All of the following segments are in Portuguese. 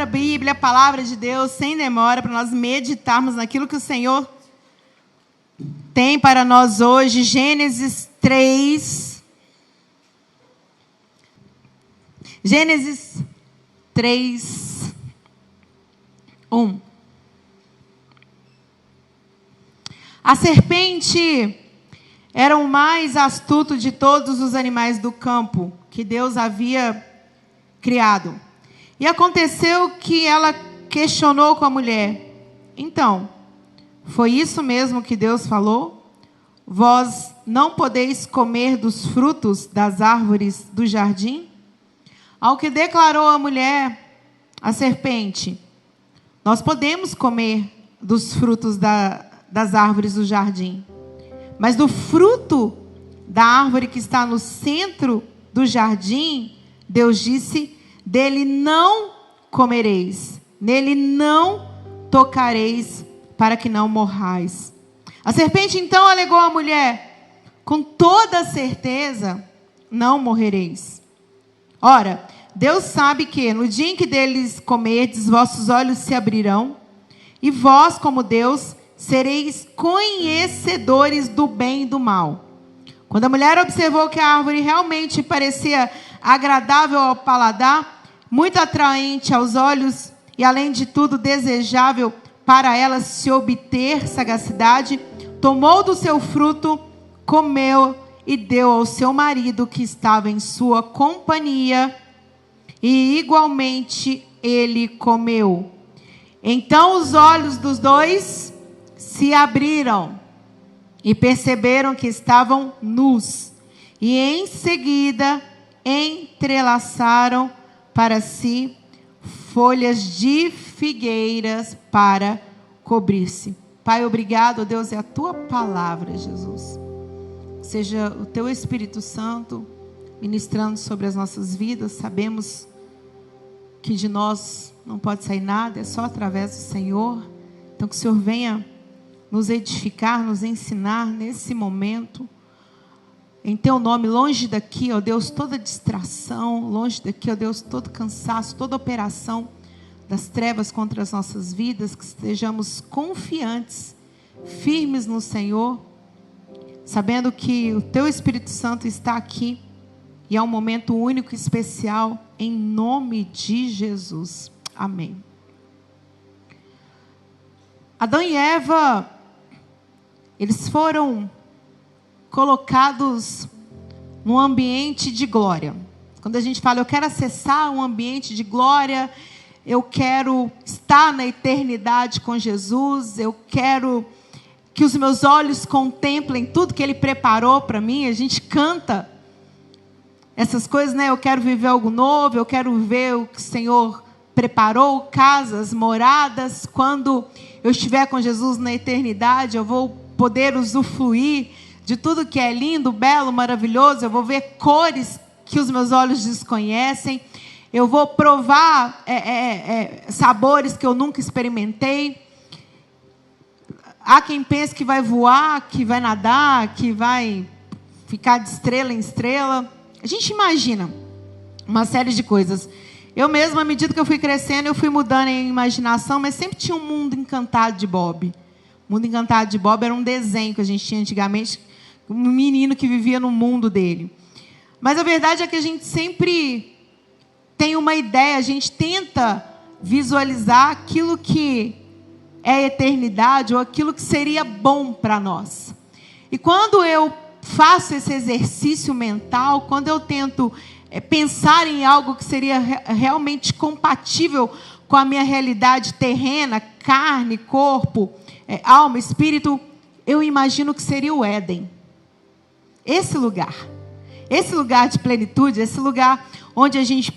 Bíblia, a palavra de Deus, sem demora, para nós meditarmos naquilo que o Senhor tem para nós hoje. Gênesis 3. Gênesis 3, 1. A serpente era o mais astuto de todos os animais do campo que Deus havia criado. E aconteceu que ela questionou com a mulher: então, foi isso mesmo que Deus falou? Vós não podeis comer dos frutos das árvores do jardim? Ao que declarou a mulher, a serpente: nós podemos comer dos frutos das árvores do jardim, mas do fruto da árvore que está no centro do jardim, Deus disse: dele não comereis, nele não tocareis, para que não morrais. A serpente então alegou à mulher: com toda certeza não morrereis. Ora, Deus sabe que no dia em que deles comerdes, vossos olhos se abrirão, e vós, como Deus, sereis conhecedores do bem e do mal. Quando a mulher observou que a árvore realmente parecia agradável ao paladar, muito atraente aos olhos e, além de tudo, desejável para ela se obter sagacidade, tomou do seu fruto, comeu e deu ao seu marido que estava em sua companhia, e igualmente ele comeu. Então os olhos dos dois se abriram e perceberam que estavam nus, e em seguida entrelaçaram para si folhas de figueiras para cobrir-se. Pai, obrigado, Deus, é a tua palavra, Jesus. Seja o teu Espírito Santo ministrando sobre as nossas vidas. Sabemos que de nós não pode sair nada, é só através do Senhor. Então que o Senhor venha nos edificar, nos ensinar nesse momento, em teu nome, longe daqui, ó Deus, toda distração, longe daqui, ó Deus, todo cansaço, toda operação das trevas contra as nossas vidas, que estejamos confiantes, firmes no Senhor, sabendo que o teu Espírito Santo está aqui, e é um momento único e especial, em nome de Jesus. Amém. Adão e Eva, eles foram colocados num ambiente de glória. Quando a gente fala, eu quero acessar um ambiente de glória, eu quero estar na eternidade com Jesus, eu quero que os meus olhos contemplem tudo que Ele preparou para mim. A gente canta essas coisas, né? Eu quero viver algo novo, eu quero ver o que o Senhor preparou, casas, moradas. Quando eu estiver com Jesus na eternidade, eu vou poder usufruir de tudo que é lindo, belo, maravilhoso. Eu vou ver cores que os meus olhos desconhecem. Eu vou provar sabores que eu nunca experimentei. Há quem pense que vai voar, que vai nadar, que vai ficar de estrela em estrela. A gente imagina uma série de coisas. Eu mesma, à medida que eu fui crescendo, eu fui mudando em imaginação, mas sempre tinha um mundo encantado de Bob. O mundo encantado de Bob era um desenho que a gente tinha antigamente, um menino que vivia no mundo dele. Mas a verdade é que a gente sempre tem uma ideia, a gente tenta visualizar aquilo que é eternidade ou aquilo que seria bom para nós. E quando eu faço esse exercício mental, quando eu tento pensar em algo que seria realmente compatível com a minha realidade terrena, carne, corpo, alma, espírito, eu imagino que seria o Éden. Esse lugar de plenitude, esse lugar onde a gente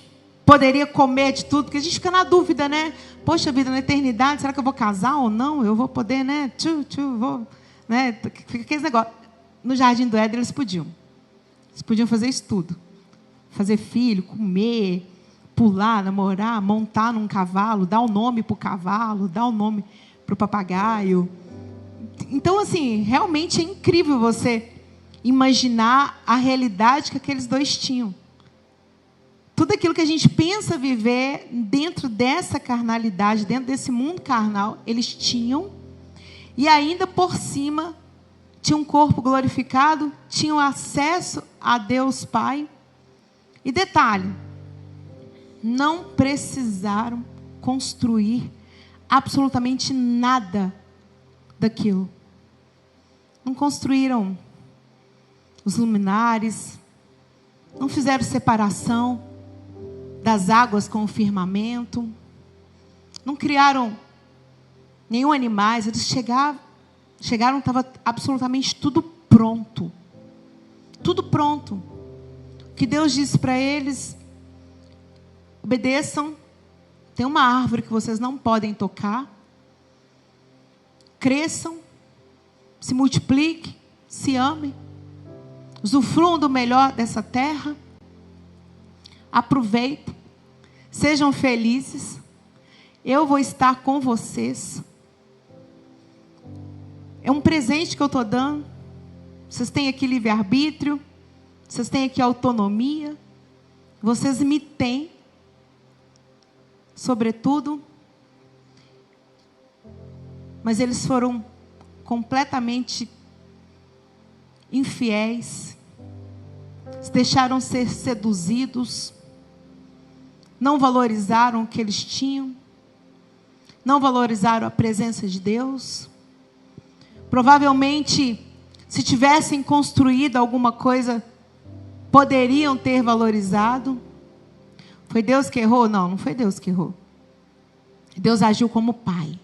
poderia comer de tudo, porque a gente fica na dúvida, né? Poxa vida, na eternidade, será que eu vou casar ou não? Eu vou poder, né? Vou, né? Fica aquele negócio. No Jardim do Éden, eles podiam fazer isso tudo. Fazer filho, comer, pular, namorar, montar num cavalo, dar um nome para o cavalo, dar um nome para o papagaio. Então, assim, realmente é incrível você imaginar a realidade que aqueles dois tinham. tudo aquilo que a gente pensa viver dentro dessa carnalidade, dentro desse mundo carnal, eles tinham. E ainda por cima, tinham um corpo glorificado, tinham acesso a Deus Pai. E detalhe, não precisaram construir absolutamente nada daquilo. Não construíram os luminares, não fizeram separação das águas com o firmamento, não criaram nenhum animais. Eles chegaram, estava absolutamente tudo pronto. Tudo pronto. O que Deus disse para eles: obedeçam, tem uma árvore que vocês não podem tocar, cresçam, se multipliquem, se amem, usufruam do melhor dessa terra, aproveitem, sejam felizes, eu vou estar com vocês. É um presente que eu estou dando. Vocês têm aqui livre-arbítrio, vocês têm aqui autonomia, vocês me têm, sobretudo. Mas eles foram completamente infiéis, se deixaram ser seduzidos, não valorizaram o que eles tinham, não valorizaram a presença de Deus. Provavelmente, se tivessem construído alguma coisa, poderiam ter valorizado. Foi Deus que errou? Não, não foi Deus que errou. Deus agiu como pai.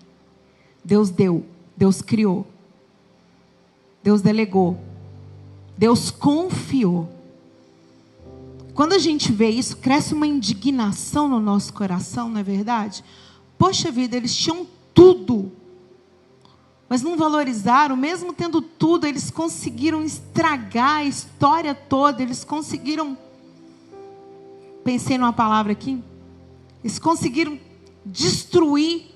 Deus deu, Deus criou, Deus delegou, Deus confiou. Quando a gente vê isso, cresce uma indignação no nosso coração, não é verdade? Poxa vida, eles tinham tudo, mas não valorizaram. Mesmo tendo tudo, eles conseguiram estragar a história toda. Eles conseguiram, pensei numa palavra aqui, eles conseguiram destruir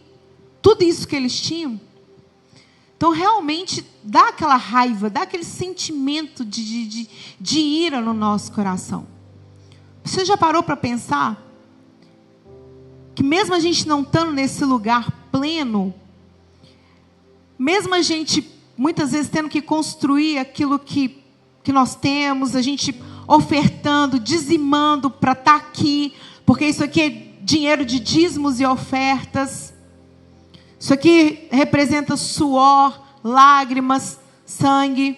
tudo isso que eles tinham. Então realmente dá aquela raiva, dá aquele sentimento de ira no nosso coração. Você já parou para pensar que mesmo a gente não estando nesse lugar pleno, mesmo a gente muitas vezes tendo que construir aquilo que nós temos, a gente ofertando, dizimando para estar aqui, porque isso aqui é dinheiro de dízimos e ofertas. Isso aqui representa suor, lágrimas, sangue.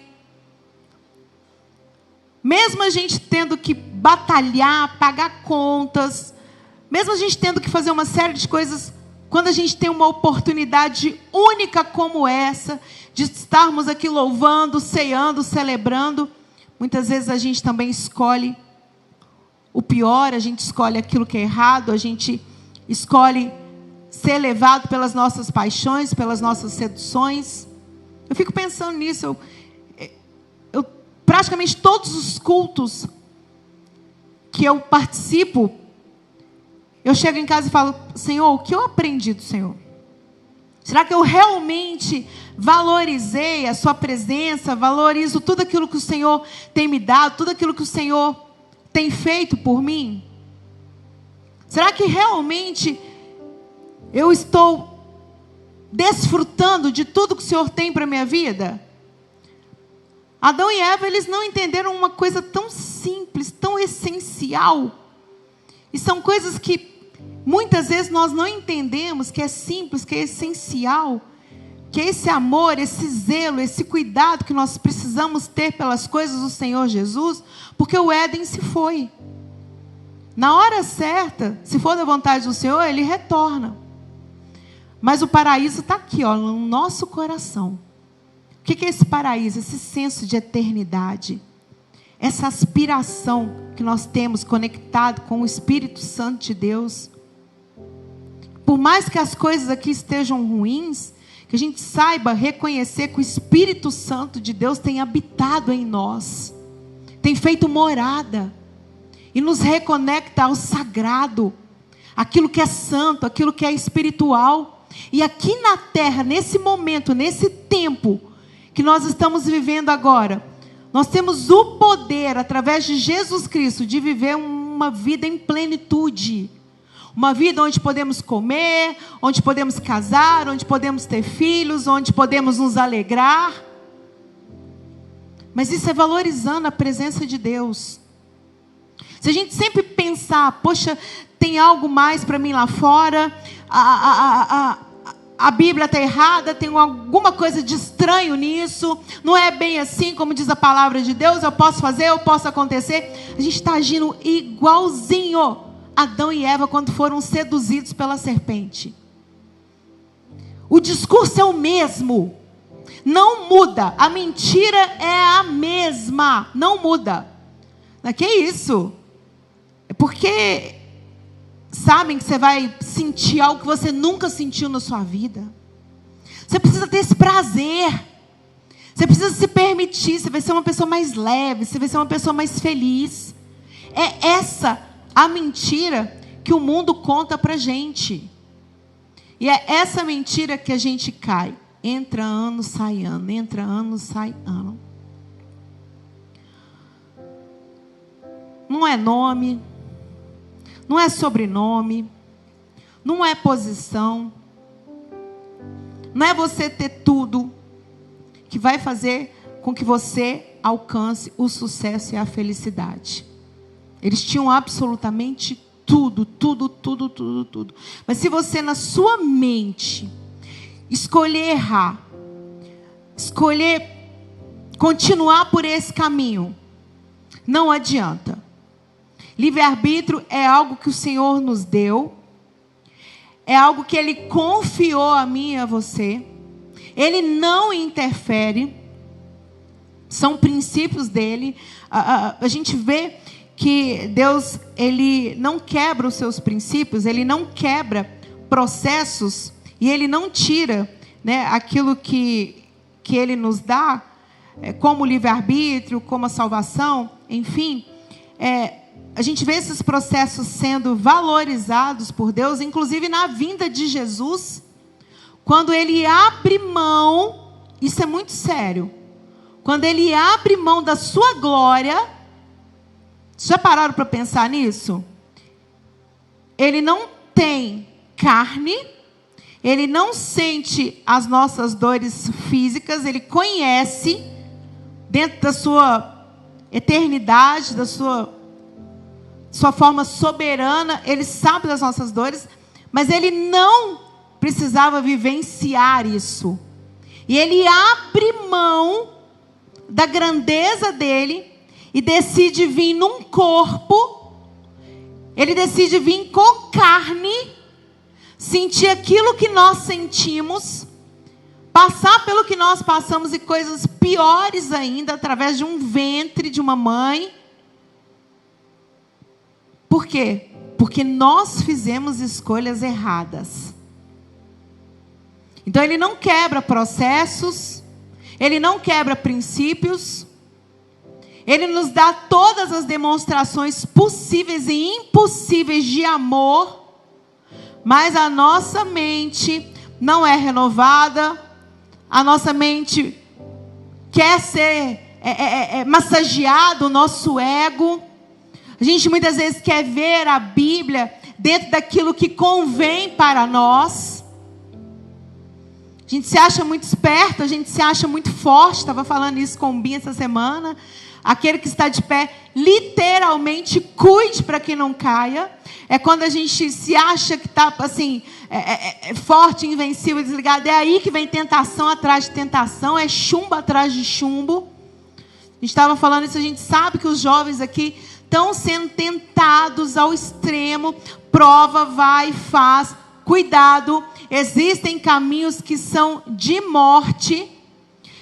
Mesmo a gente tendo que batalhar, pagar contas, mesmo a gente tendo que fazer uma série de coisas, quando a gente tem uma oportunidade única como essa, de estarmos aqui louvando, ceando, celebrando, muitas vezes a gente também escolhe o pior, a gente escolhe aquilo que é errado, a gente escolhe ser levado pelas nossas paixões, pelas nossas seduções. Eu fico pensando nisso. Eu praticamente todos os cultos que eu participo, eu chego em casa e falo: Senhor, o que eu aprendi do Senhor? Será que eu realmente valorizei a sua presença, valorizo tudo aquilo que o Senhor tem me dado, tudo aquilo que o Senhor tem feito por mim? Será que realmente eu estou desfrutando de tudo que o Senhor tem para a minha vida? Adão e Eva, eles não entenderam uma coisa tão simples, tão essencial. E são coisas que muitas vezes nós não entendemos, que é simples, que é essencial. Que é esse amor, esse zelo, esse cuidado que nós precisamos ter pelas coisas do Senhor Jesus. Porque o Éden se foi. Na hora certa, se for da vontade do Senhor, Ele retorna. Mas o paraíso está aqui, ó, no nosso coração. O que é esse paraíso? Esse senso de eternidade. Essa aspiração que nós temos conectado com o Espírito Santo de Deus. Por mais que as coisas aqui estejam ruins, que a gente saiba reconhecer que o Espírito Santo de Deus tem habitado em nós. Tem feito morada. E nos reconecta ao sagrado. Aquilo que é santo, aquilo que é espiritual. E aqui na terra, nesse momento, nesse tempo que nós estamos vivendo agora, nós temos o poder, através de Jesus Cristo, de viver um uma vida em plenitude. Uma vida onde podemos comer, onde podemos casar, onde podemos ter filhos, onde podemos nos alegrar. Mas isso é valorizando a presença de Deus. Se a gente sempre pensar, poxa, tem algo mais para mim lá fora, a Bíblia está errada, tem alguma coisa de estranho nisso, não é bem assim como diz a palavra de Deus, eu posso fazer, eu posso acontecer. A gente está agindo igualzinho Adão e Eva quando foram seduzidos pela serpente. O discurso é o mesmo, não muda, a mentira é a mesma, não muda. Que isso? É porque sabem que você vai sentir algo que você nunca sentiu na sua vida. Você precisa ter esse prazer, você precisa se permitir, você vai ser uma pessoa mais leve, você vai ser uma pessoa mais feliz. É essa a mentira que o mundo conta pra gente. E é essa mentira que a gente cai. Entra ano, sai ano. Entra ano, sai ano. Não é nome. Não é sobrenome. Não é posição. Não é você ter tudo que vai fazer com que você alcance o sucesso e a felicidade. Eles tinham absolutamente tudo. Mas se você na sua mente escolher errar, escolher continuar por esse caminho, não adianta. Livre-arbítrio é algo que o Senhor nos deu, é algo que Ele confiou a mim e a você. Ele não interfere, são princípios dEle. A gente vê que Deus, Ele não quebra os seus princípios, Ele não quebra processos e Ele não tira, né, aquilo que Ele nos dá, como o livre-arbítrio, como a salvação, enfim. A gente vê esses processos sendo valorizados por Deus, inclusive na vinda de Jesus, quando Ele abre mão, isso é muito sério, quando Ele abre mão da sua glória. Já pararam para pensar nisso? Ele não tem carne, Ele não sente as nossas dores físicas, Ele conhece, dentro da sua eternidade, da sua forma soberana, Ele sabe das nossas dores, mas Ele não precisava vivenciar isso. E Ele abre mão da grandeza dEle, e decide vir num corpo, Ele decide vir com carne, sentir aquilo que nós sentimos, passar pelo que nós passamos e coisas piores ainda, através de um ventre de uma mãe. Por quê? Porque nós fizemos escolhas erradas. Então Ele não quebra processos, Ele não quebra princípios, Ele nos dá todas as demonstrações possíveis e impossíveis de amor, mas a nossa mente não é renovada, a nossa mente quer ser massageado, o nosso ego. A gente muitas vezes quer ver a Bíblia dentro daquilo que convém para nós. A gente se acha muito esperto, a gente se acha muito forte. Estava falando isso com o Binha essa semana. Aquele que está de pé, literalmente, cuide para que não caia. É quando a gente se acha que está assim, forte, invencível, desligado. É aí que vem tentação atrás de tentação, é chumbo atrás de chumbo. A gente estava falando isso, a gente sabe que os jovens aqui estão sendo tentados ao extremo. Prova, vai, faz. Cuidado, existem caminhos que são de morte.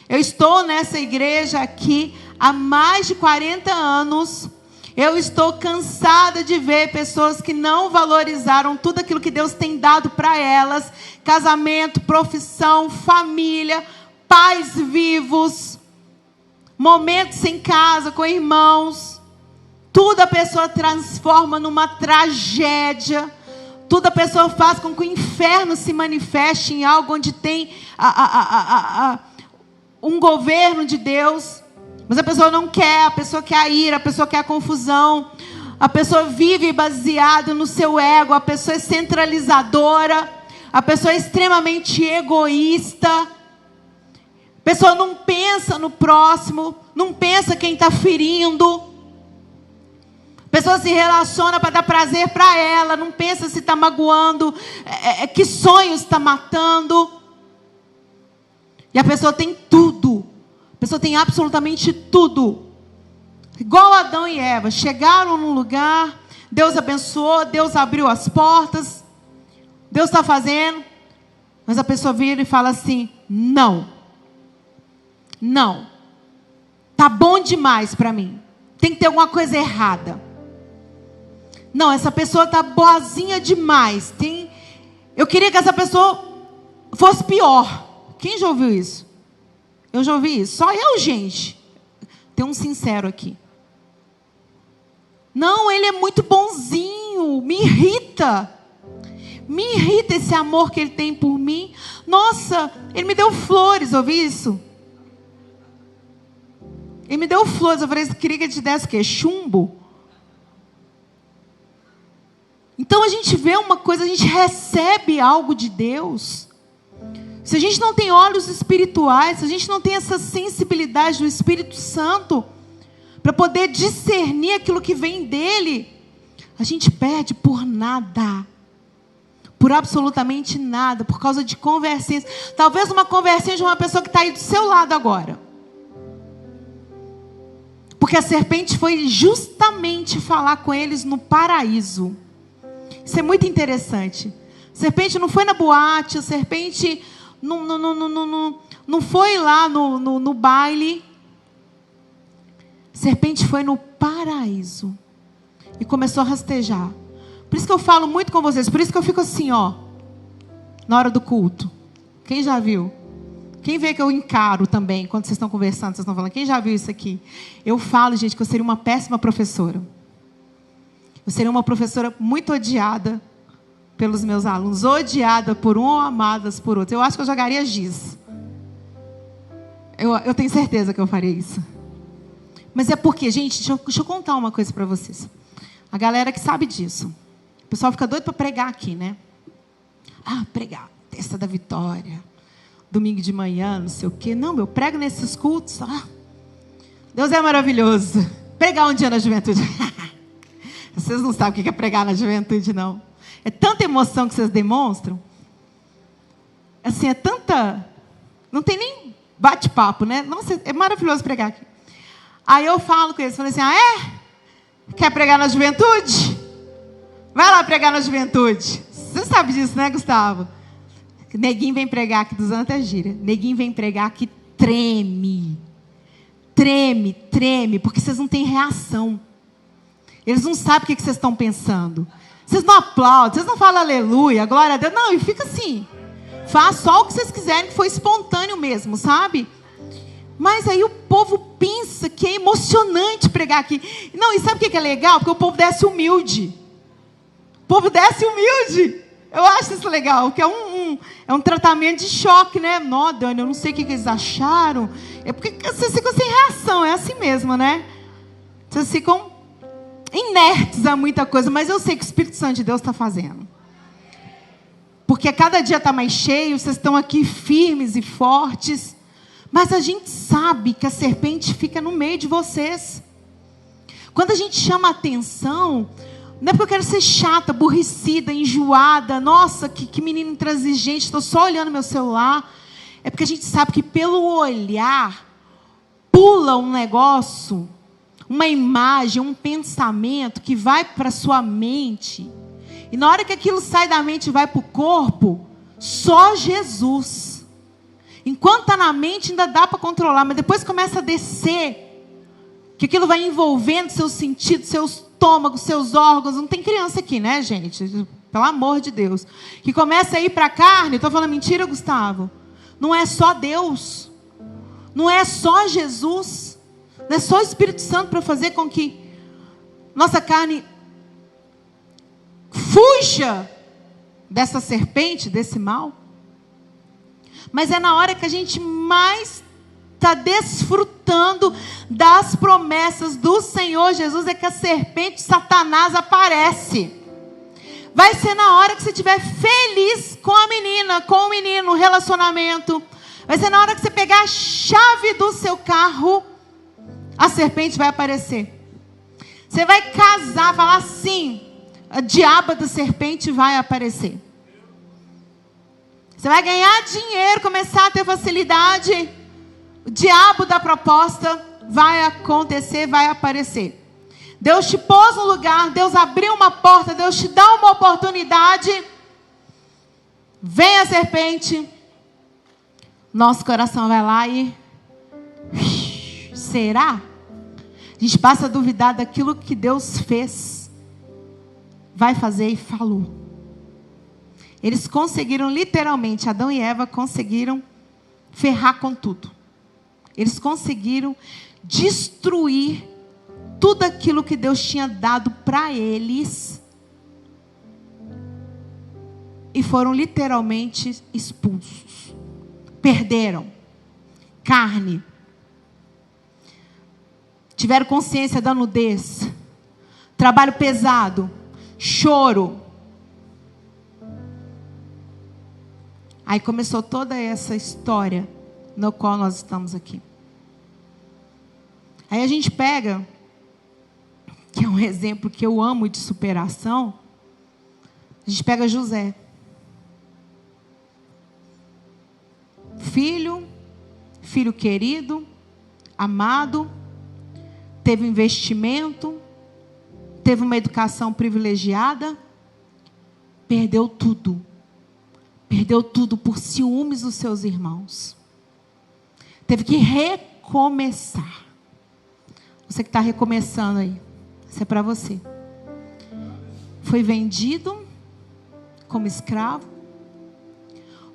Eu estou nessa igreja aqui há mais de 40 anos. Eu estou cansada de ver pessoas que não valorizaram tudo aquilo que Deus tem dado para elas. Casamento, profissão, família, pais vivos, momentos em casa com irmãos. Tudo a pessoa transforma numa tragédia. Tudo a pessoa faz com que o inferno se manifeste em algo onde tem um governo de Deus. Mas a pessoa não quer, a pessoa quer a ira, a pessoa quer a confusão. A pessoa vive baseada no seu ego, a pessoa é centralizadora, a pessoa é extremamente egoísta. A pessoa não pensa no próximo, não pensa quem está ferindo. A pessoa se relaciona para dar prazer para ela, não pensa se está magoando, que sonhos está matando. E a pessoa tem tudo, a pessoa tem absolutamente tudo. Igual Adão e Eva, chegaram num lugar, Deus abençoou, Deus abriu as portas, Deus está fazendo, mas a pessoa vira e fala assim: não, está bom demais para mim, tem que ter alguma coisa errada. Não, essa pessoa está boazinha demais, eu queria que essa pessoa fosse pior. Quem já ouviu isso? Eu já ouvi isso, só eu, gente. Tem um sincero aqui. Não, ele é muito bonzinho, me irrita esse amor que ele tem por mim. Nossa, ele me deu flores, ouvi isso? Ele me deu flores, eu falei, queria que ele te desse o quê? Chumbo? Então a gente vê uma coisa, a gente recebe algo de Deus. Se a gente não tem olhos espirituais, se a gente não tem essa sensibilidade do Espírito Santo, para poder discernir aquilo que vem dele, a gente perde por nada. Por absolutamente nada, por causa de conversinhas. Talvez uma conversinha de uma pessoa que está aí do seu lado agora. Porque a serpente foi justamente falar com eles no paraíso. Isso é muito interessante. A serpente não foi na boate, a serpente não foi lá no baile. A serpente foi no paraíso e começou a rastejar. Por isso que eu falo muito com vocês, por isso que eu fico assim, ó, na hora do culto. Quem já viu? Quem vê que eu encaro também, quando vocês estão conversando, vocês estão falando, quem já viu isso aqui? Eu falo, gente, que eu seria uma péssima professora. Eu seria uma professora muito odiada pelos meus alunos, odiada por um ou amadas por outro. Eu acho que eu jogaria giz. Eu tenho certeza que eu faria isso. Mas é porque, gente, deixa eu contar uma coisa para vocês. A galera que sabe disso. O pessoal fica doido para pregar aqui, né? Ah, pregar, Terça da Vitória, domingo de manhã, não sei o quê. Não, eu prego nesses cultos. Ah, Deus é maravilhoso. Pregar um dia na juventude. Vocês não sabem o que é pregar na juventude, não. É tanta emoção que vocês demonstram. Assim, é tanta... Não tem nem bate-papo, né? Nossa, é maravilhoso pregar aqui. Aí eu falo com eles, falei assim, quer pregar na juventude? Vai lá pregar na juventude. Você sabe disso, né, Gustavo? Neguinho vem pregar aqui, dos anos até gira. Neguinho vem pregar aqui, treme, porque vocês não têm reação. Eles não sabem o que vocês estão pensando. Vocês não aplaudem, vocês não falam aleluia, glória a Deus. Não, e fica assim. Faz só o que vocês quiserem, que foi espontâneo mesmo, sabe? Mas aí o povo pensa que é emocionante pregar aqui. Não, e sabe o que é legal? Porque o povo desce humilde. O povo desce humilde. Eu acho isso legal, que é um tratamento de choque, né? Não, Dani, eu não sei o que eles acharam. É porque vocês ficam sem reação, é assim mesmo, né? Vocês ficam inertes a muita coisa, mas eu sei que o Espírito Santo de Deus está fazendo. Porque cada dia está mais cheio, vocês estão aqui firmes e fortes. Mas a gente sabe que a serpente fica no meio de vocês. Quando a gente chama a atenção, não é porque eu quero ser chata, aborrecida, enjoada. Nossa, que menino intransigente, estou só olhando meu celular. É porque a gente sabe que pelo olhar, pula um negócio, uma imagem, um pensamento que vai para a sua mente. E na hora que aquilo sai da mente e vai para o corpo, só Jesus. Enquanto está na mente ainda dá para controlar, mas depois começa a descer, que aquilo vai envolvendo seus sentidos, seu estômago, seus órgãos. Não tem criança aqui, né, gente? Pelo amor de Deus. Que começa a ir para a carne. Estou falando mentira, Gustavo? Não é só Deus. Não é só Jesus. Não é só o Espírito Santo para fazer com que nossa carne fuja dessa serpente, desse mal. Mas é na hora que a gente mais está desfrutando das promessas do Senhor Jesus, é que a serpente Satanás aparece. Vai ser na hora que você estiver feliz com a menina, com o menino, no relacionamento. Vai ser na hora que você pegar a chave do seu carro, a serpente vai aparecer. Você vai casar, falar assim, a diaba da serpente vai aparecer. Você vai ganhar dinheiro, começar a ter facilidade. O diabo da proposta vai acontecer, vai aparecer. Deus te pôs no lugar, Deus abriu uma porta, Deus te dá uma oportunidade. Vem a serpente. Nosso coração vai lá e... será? A gente passa a duvidar daquilo que Deus fez. Vai fazer e falou. Eles conseguiram literalmente, Adão e Eva conseguiram ferrar com tudo. Eles conseguiram destruir tudo aquilo que Deus tinha dado para eles. E foram literalmente expulsos. Perderam carne. Tiveram consciência da nudez. Trabalho pesado. Choro. Aí começou toda essa história no qual nós estamos aqui. Aí a gente pega, que é um exemplo que eu amo de superação, a gente pega José. Filho querido, amado, teve investimento, teve uma educação privilegiada, perdeu tudo. Perdeu tudo por ciúmes dos seus irmãos. Teve que recomeçar. Você que está recomeçando aí, isso é para você. Foi vendido como escravo.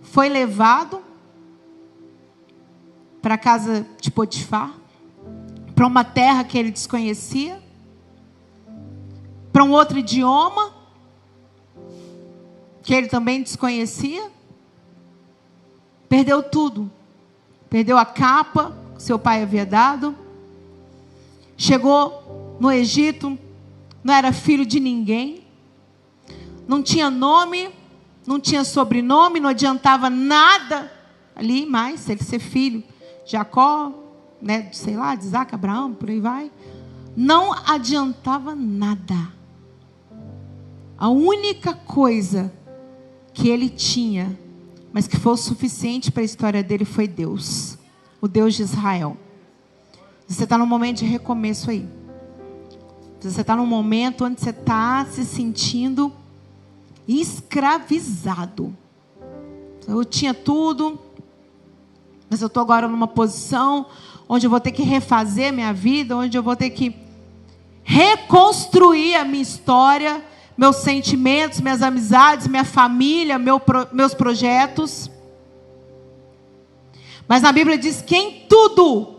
Foi levado para a casa de Potifar. Para uma terra que ele desconhecia. Para um outro idioma que ele também desconhecia. Perdeu tudo. Perdeu a capa que seu pai havia dado. Chegou no Egito, não era filho de ninguém. Não tinha nome, não tinha sobrenome, não adiantava nada ali mais, ele ser filho de Jacó, né, sei lá, de Isaac, Abraão, por aí vai. Não adiantava nada. A única coisa que ele tinha, mas que foi o suficiente para a história dele, foi Deus, o Deus de Israel. Você está num momento de recomeço aí. Você está num momento onde você está se sentindo escravizado. Eu tinha tudo, mas eu estou agora numa posição onde eu vou ter que refazer minha vida, onde eu vou ter que reconstruir a minha história, meus sentimentos, minhas amizades, minha família, meus projetos. Mas na Bíblia diz que em tudo,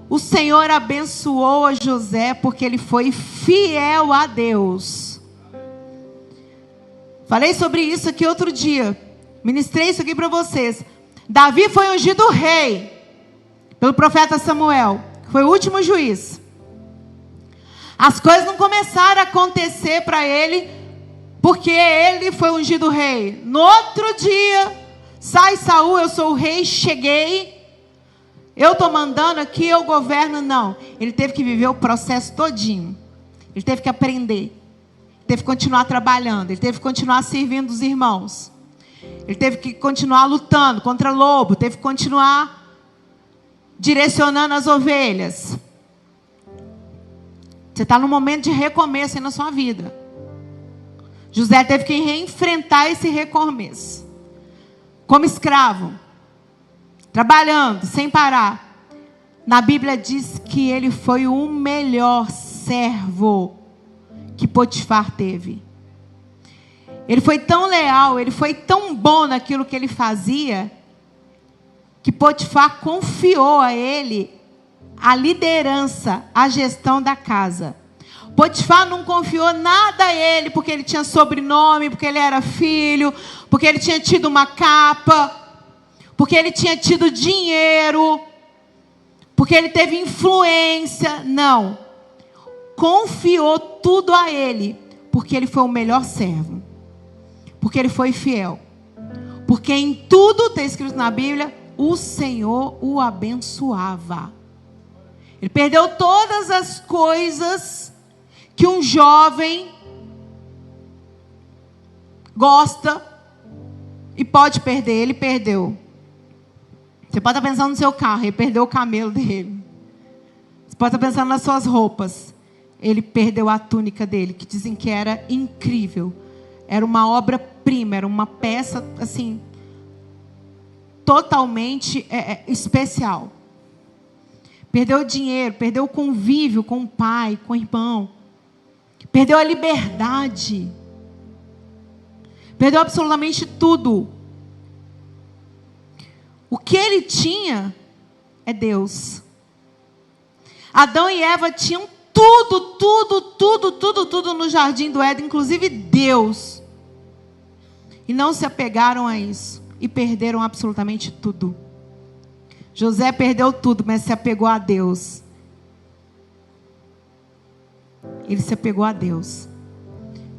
o Senhor abençoou a José, porque ele foi fiel a Deus. Falei sobre isso aqui outro dia. Ministrei isso aqui para vocês. Davi foi ungido rei pelo profeta Samuel, que foi o último juiz. As coisas não começaram a acontecer para ele, porque ele foi ungido rei. No outro dia, sai Saul, eu sou o rei, cheguei. Eu estou mandando aqui, eu governo. Não, ele teve que viver o processo todinho. Ele teve que aprender. Ele teve que continuar trabalhando. Ele teve que continuar servindo os irmãos. Ele teve que continuar lutando contra lobo. Teve que continuar direcionando as ovelhas. Você está num momento de recomeço aí na sua vida. José teve que reenfrentar esse recomeço. Como escravo. Trabalhando, sem parar. Na Bíblia diz que ele foi o melhor servo que Potifar teve. Ele foi tão leal, ele foi tão bom naquilo que ele fazia, que Potifar confiou a ele a liderança, a gestão da casa. Potifar não confiou nada a ele, porque ele tinha sobrenome, porque ele era filho, porque ele tinha tido uma capa. porque ele tinha tido dinheiro, porque ele teve influência. Não. Confiou tudo a ele, porque ele foi o melhor servo, porque ele foi fiel, porque em tudo, está escrito na Bíblia, o Senhor o abençoava. Ele perdeu todas as coisas que um jovem gosta e pode perder. Ele perdeu. Você pode estar pensando no seu carro, ele perdeu o camelo dele. Você pode estar pensando nas suas roupas. Ele perdeu a túnica dele, que dizem que era incrível. Era uma obra-prima, era uma peça, assim, totalmente especial. Perdeu o dinheiro, perdeu o convívio com o pai, com o irmão. Perdeu a liberdade. Perdeu absolutamente tudo. O que ele tinha é Deus. Adão e Eva tinham tudo no jardim do Éden, inclusive Deus. E não se apegaram a isso. E perderam absolutamente tudo. José perdeu tudo, mas se apegou a Deus. Ele se apegou a Deus.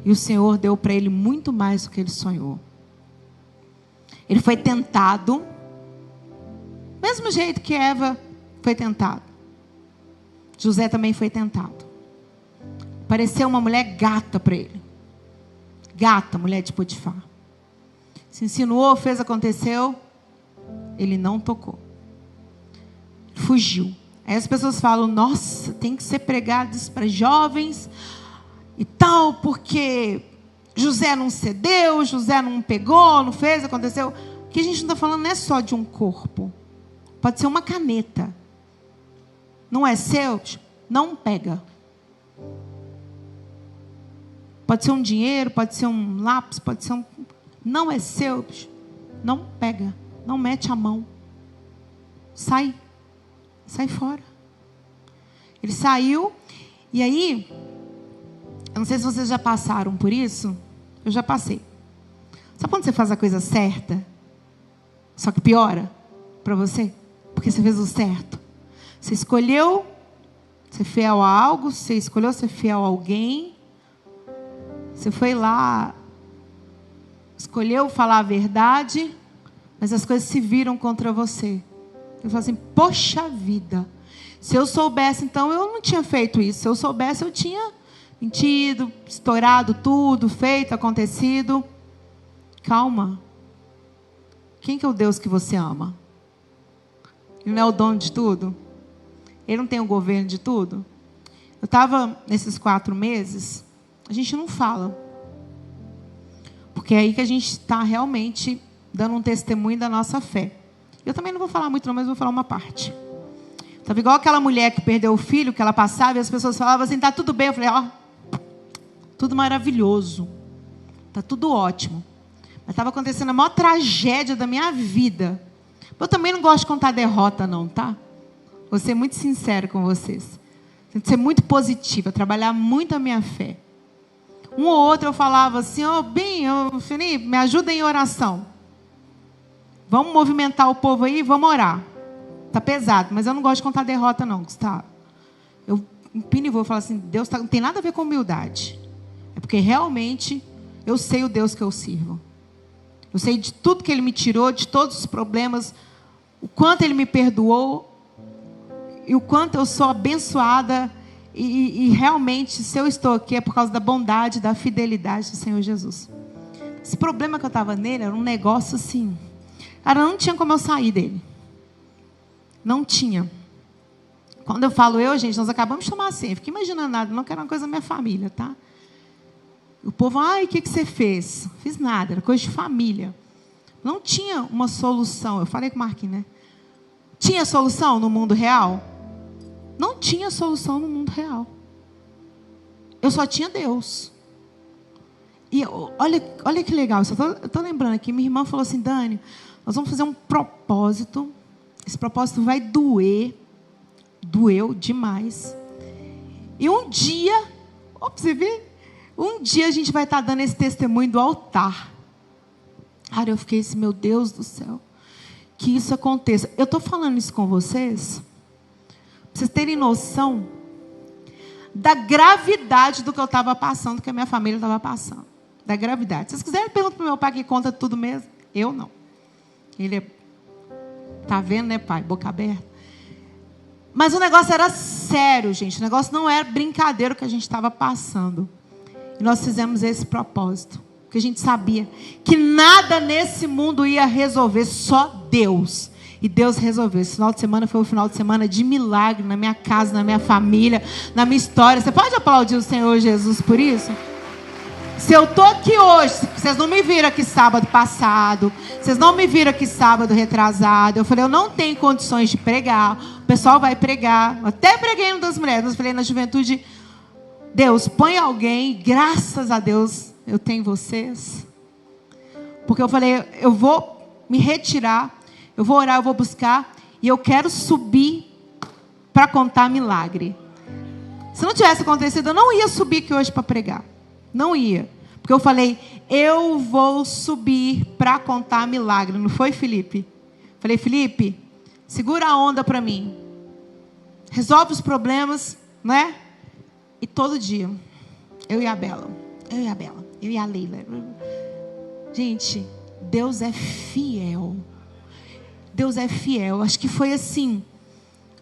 E o Senhor deu para ele muito mais do que ele sonhou. Ele foi tentado. Mesmo jeito que Eva foi tentada. José também foi tentado. Pareceu uma mulher gata para ele. Gata, mulher de Potifar. Se insinuou, fez, aconteceu. Ele não tocou. Fugiu. Aí as pessoas falam, nossa, tem que ser pregado isso para jovens e tal, porque José não cedeu, José não pegou, não fez, aconteceu. O que a gente não está falando não é só de um corpo. Pode ser uma caneta. Não é seu? Não pega. Pode ser um dinheiro, pode ser um lápis, pode ser um... Não é seu? Não pega. Não mete a mão. Sai. Sai fora. Ele saiu. E aí, eu não sei se vocês já passaram por isso. Eu já passei. Sabe quando você faz a coisa certa, só que piora para você? Porque você fez o certo. Você escolheu ser fiel a algo, você escolheu ser fiel a alguém. Você foi lá, escolheu falar a verdade, mas as coisas se viram contra você. Você fala assim, poxa vida, se eu soubesse, então eu não tinha feito isso. Se eu soubesse, eu tinha mentido, estourado tudo, feito, acontecido. Calma. Quem que é o Deus que você ama? Ele não é o dono de tudo? Ele não tem o governo de tudo? Eu estava, nesses 4 meses, a gente não fala. Porque é aí que a gente está realmente dando um testemunho da nossa fé. Eu também não vou falar muito, não, mas vou falar uma parte. Estava igual aquela mulher que perdeu o filho, que ela passava e as pessoas falavam assim, está tudo bem. Eu falei, ó, tudo maravilhoso. Está tudo ótimo. Mas estava acontecendo a maior tragédia da minha vida. Eu também não gosto de contar derrota, não, tá? Vou ser muito sincero com vocês. Tem que ser muito positiva, trabalhar muito a minha fé. Um ou outro eu falava assim, Felipe, me ajuda em oração. Vamos movimentar o povo aí, vamos orar. Tá pesado, mas eu não gosto de contar derrota, não, Gustavo. Eu empino e vou falar assim, Deus não tem nada a ver com humildade. É porque realmente eu sei o Deus que eu sirvo. Eu sei de tudo que Ele me tirou, de todos os problemas, o quanto Ele me perdoou e o quanto eu sou abençoada e realmente, se eu estou aqui, é por causa da bondade, da fidelidade do Senhor Jesus. Esse problema que eu estava nele era um negócio assim, cara, não tinha como eu sair dele. Não tinha. Quando eu falo gente, nós acabamos de tomar assim, eu fico imaginando nada, não quero uma coisa da minha família, tá? O povo, o que você fez? Fiz nada, era coisa de família. Não tinha uma solução. Eu falei com o Marquinhos, né? Tinha solução no mundo real? Não tinha solução no mundo real. Eu só tinha Deus. E olha que legal, eu estou lembrando aqui, minha irmã falou assim, Dani, nós vamos fazer um propósito. Esse propósito vai doer. Doeu demais. E um dia, você vê? Um dia a gente vai estar dando esse testemunho do altar. Cara, eu fiquei assim, meu Deus do céu. que isso aconteça. Eu estou falando isso com vocês, para vocês terem noção da gravidade do que eu estava passando, do que a minha família estava passando. Da gravidade. Se vocês quiserem, pergunta para o meu pai que conta tudo mesmo. Eu não. Ele é... Tá vendo, né, pai? Boca aberta. Mas o negócio era sério, gente. O negócio não era brincadeira o que a gente estava passando. E nós fizemos esse propósito. Porque a gente sabia que nada nesse mundo ia resolver, só Deus. E Deus resolveu. Esse final de semana foi um final de semana de milagre na minha casa, na minha família, na minha história. Você pode aplaudir o Senhor Jesus por isso? Se eu estou aqui hoje, vocês não me viram aqui sábado passado, vocês não me viram aqui sábado retrasado. Eu falei, eu não tenho condições de pregar. O pessoal vai pregar. Eu até preguei no das mulheres, mas falei na juventude, Deus, põe alguém, graças a Deus, eu tenho vocês. Porque eu falei, eu vou me retirar, eu vou orar, eu vou buscar, e eu quero subir para contar milagre. Se não tivesse acontecido, eu não ia subir aqui hoje para pregar. Não ia. Porque eu falei, eu vou subir para contar milagre. Não foi, Felipe? Falei, Felipe, segura a onda para mim. Resolve os problemas, não é? E todo dia, eu e a Bela, eu e a Leila. Gente, Deus é fiel. Deus é fiel. Acho que foi assim.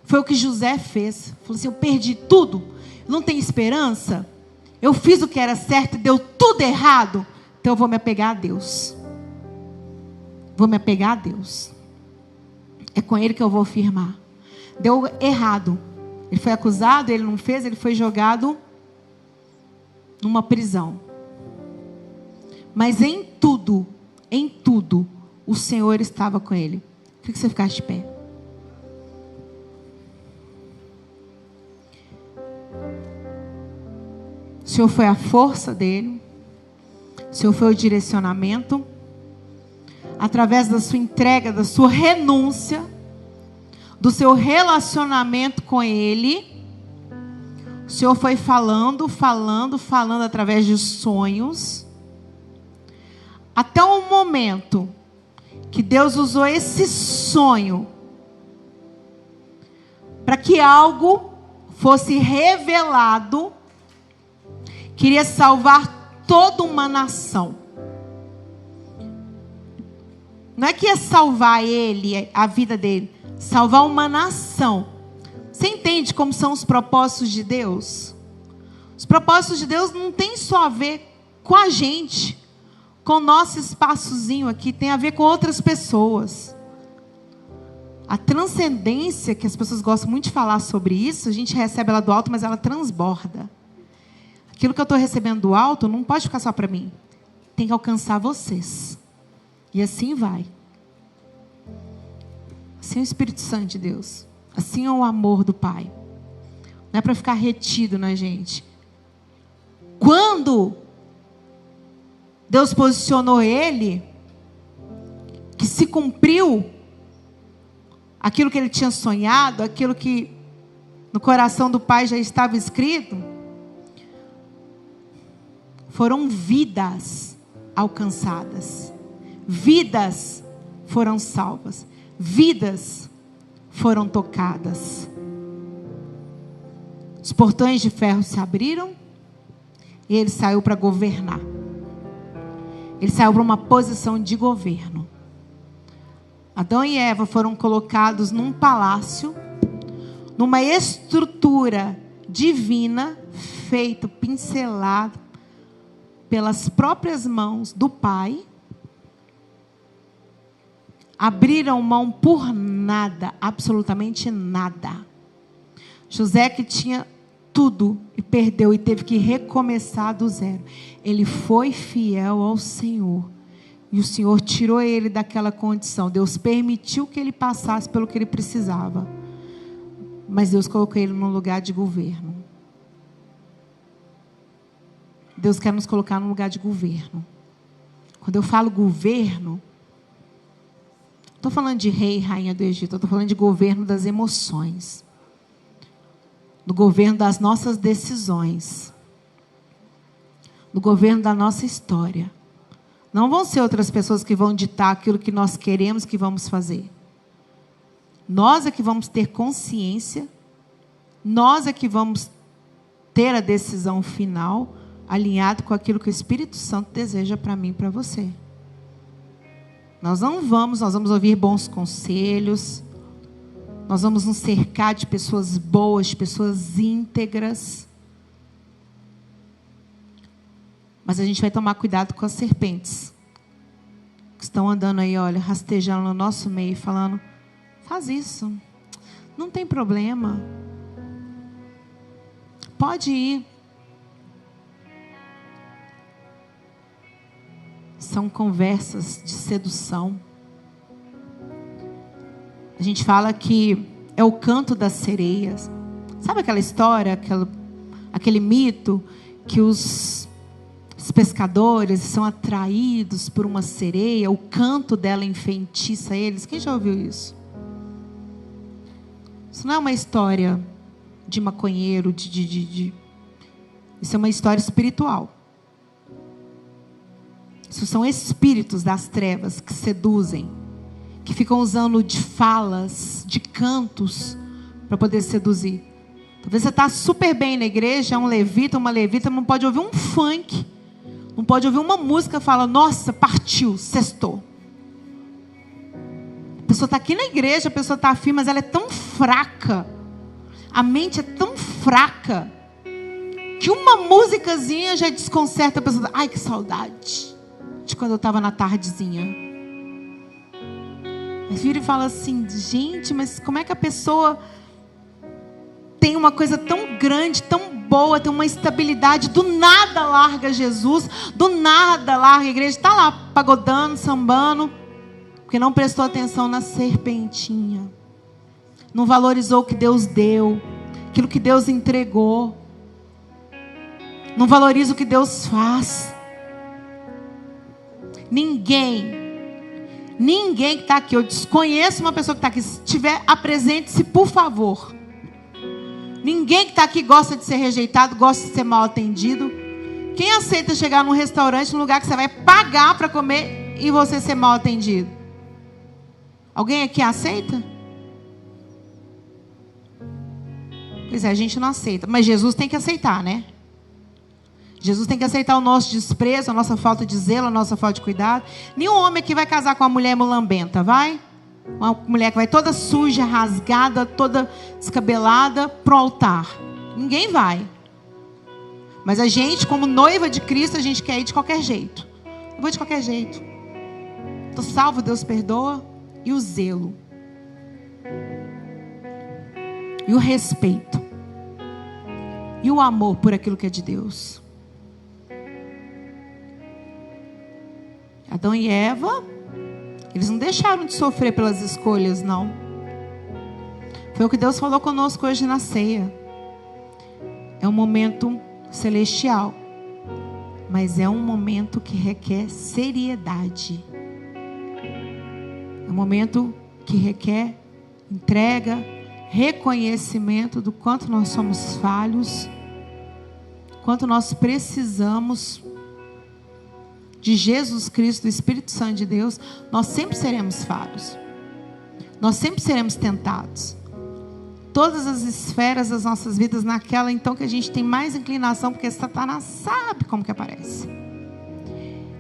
Foi o que José fez. Falou assim, eu perdi tudo. Eu não tenho esperança. Eu fiz o que era certo e deu tudo errado. Então eu vou me apegar a Deus. Vou me apegar a Deus. É com Ele que eu vou firmar. Deu errado. Ele foi acusado, ele não fez, ele foi jogado numa prisão. Mas em tudo, o Senhor estava com ele. Queria que você ficasse de pé. O Senhor foi a força dele. O Senhor foi o direcionamento. Através da sua entrega, da sua renúncia, do seu relacionamento com Ele, o Senhor foi falando através de sonhos, até o momento que Deus usou esse sonho para que algo fosse revelado, queria salvar toda uma nação. Não é que ia salvar ele, a vida dele, salvar uma nação. Você entende como são os propósitos de Deus? Os propósitos de Deus não tem só a ver com a gente, com o nosso espaçozinho aqui, tem a ver com outras pessoas. A transcendência, que as pessoas gostam muito de falar sobre isso, a gente recebe ela do alto, mas ela transborda. Aquilo que eu estou recebendo do alto não pode ficar só para mim. Tem que alcançar vocês. E assim vai. Assim é o Espírito Santo de Deus. Assim é o amor do Pai. Não é para ficar retido na gente. Quando Deus posicionou ele, que se cumpriu aquilo que ele tinha sonhado, aquilo que no coração do Pai já estava escrito, foram vidas alcançadas. Vidas foram salvas. Vidas foram tocadas. Os portões de ferro se abriram e ele saiu para governar. Ele saiu para uma posição de governo. Adão e Eva foram colocados num palácio, numa estrutura divina, feito, pincelado pelas próprias mãos do Pai. Abriram mão por nada, absolutamente nada. José, que tinha tudo e perdeu e teve que recomeçar do zero. Ele foi fiel ao Senhor. E o Senhor tirou ele daquela condição. Deus permitiu que ele passasse pelo que ele precisava. Mas Deus colocou ele num lugar de governo. Deus quer nos colocar num lugar de governo. Quando eu falo governo, estou falando de rei e rainha do Egito, estou falando de governo das emoções, do governo das nossas decisões, do governo da nossa história. Não vão ser outras pessoas que vão ditar aquilo que nós queremos que vamos fazer. Nós é que vamos ter consciência, nós é que vamos ter a decisão final alinhado com aquilo que o Espírito Santo deseja para mim e para você. Nós vamos ouvir bons conselhos, nós vamos nos cercar de pessoas boas, de pessoas íntegras. Mas a gente vai tomar cuidado com as serpentes que estão andando aí, olha, rastejando no nosso meio, falando, faz isso, não tem problema, pode ir. São conversas de sedução. A gente fala que é o canto das sereias. Sabe aquela história, aquele mito que os pescadores são atraídos por uma sereia, o canto dela enfeitiça eles? Quem já ouviu isso? Isso não é uma história de maconheiro, isso é uma história espiritual. Isso são espíritos das trevas que seduzem, que ficam usando de falas, de cantos, para poder seduzir. Talvez você está super bem na igreja, é um levita, uma levita, não pode ouvir um funk, não pode ouvir uma música, fala, nossa, partiu, sextou. A pessoa está aqui na igreja, a pessoa está afim, mas ela é tão fraca, a mente é tão fraca, que uma musicazinha já desconcerta a pessoa. Ai, que saudade de quando eu estava na tardezinha. Mas vira e fala assim, gente, mas como é que a pessoa tem uma coisa tão grande, tão boa, tem uma estabilidade, do nada larga Jesus, do nada larga a igreja, está lá pagodando, sambando, porque não prestou atenção na serpentinha, não valorizou o que Deus deu, aquilo que Deus entregou, não valoriza o que Deus faz. Ninguém que está aqui, eu desconheço uma pessoa que está aqui, se tiver, apresente-se, por favor. Ninguém que está aqui gosta de ser rejeitado, gosta de ser mal atendido. Quem aceita chegar num restaurante, num lugar que você vai pagar para comer e você ser mal atendido? Alguém aqui aceita? Pois é, a gente não aceita, mas Jesus tem que aceitar, né? Jesus tem que aceitar o nosso desprezo, a nossa falta de zelo, a nossa falta de cuidado. Nenhum homem aqui vai casar com uma mulher mulambenta, vai? Uma mulher que vai toda suja, rasgada, toda descabelada pro altar. Ninguém vai. Mas a gente, como noiva de Cristo, a gente quer ir de qualquer jeito. Eu vou de qualquer jeito. Estou salvo, Deus perdoa. E o zelo. E o respeito. E o amor por aquilo que é de Deus. Adão e Eva, eles não deixaram de sofrer pelas escolhas, não. Foi o que Deus falou conosco hoje na ceia. É um momento celestial, mas é um momento que requer seriedade. É um momento que requer entrega, reconhecimento do quanto nós somos falhos, quanto nós precisamos de Jesus Cristo, do Espírito Santo de Deus. Nós sempre seremos falhos. Nós sempre seremos tentados. Todas as esferas das nossas vidas, naquela então que a gente tem mais inclinação, porque Satanás sabe como que aparece.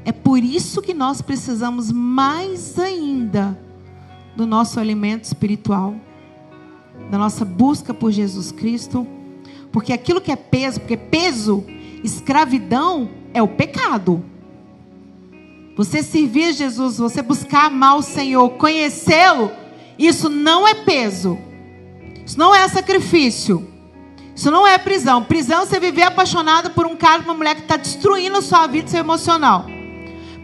É por isso que nós precisamos mais ainda do nosso alimento espiritual, da nossa busca por Jesus Cristo, porque aquilo que é peso, porque peso, escravidão é o pecado. Você servir a Jesus, você buscar amar o Senhor, conhecê-lo, isso não é peso. Isso não é sacrifício. Isso não é prisão. Prisão é você viver apaixonado por um cara, por uma mulher que está destruindo a sua vida, seu emocional.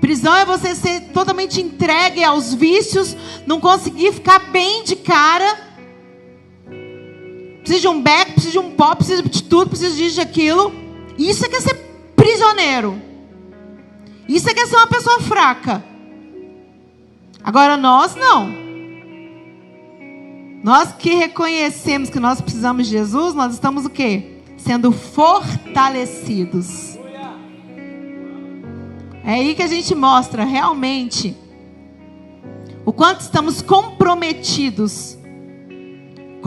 Prisão é você ser totalmente entregue aos vícios, não conseguir ficar bem de cara. Precisa de um beck, precisa de um pó, precisa de tudo, precisa disso, de aquilo. Isso é que é ser prisioneiro. Isso é que é ser uma pessoa fraca. Agora nós não. Nós que reconhecemos que nós precisamos de Jesus, nós estamos o quê? Sendo fortalecidos. É aí que a gente mostra realmente o quanto estamos comprometidos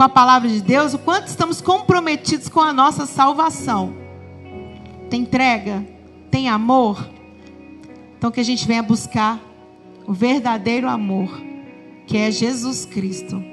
com a palavra de Deus, o quanto estamos comprometidos com a nossa salvação. Tem entrega? Tem amor? Então que a gente venha buscar o verdadeiro amor, que é Jesus Cristo.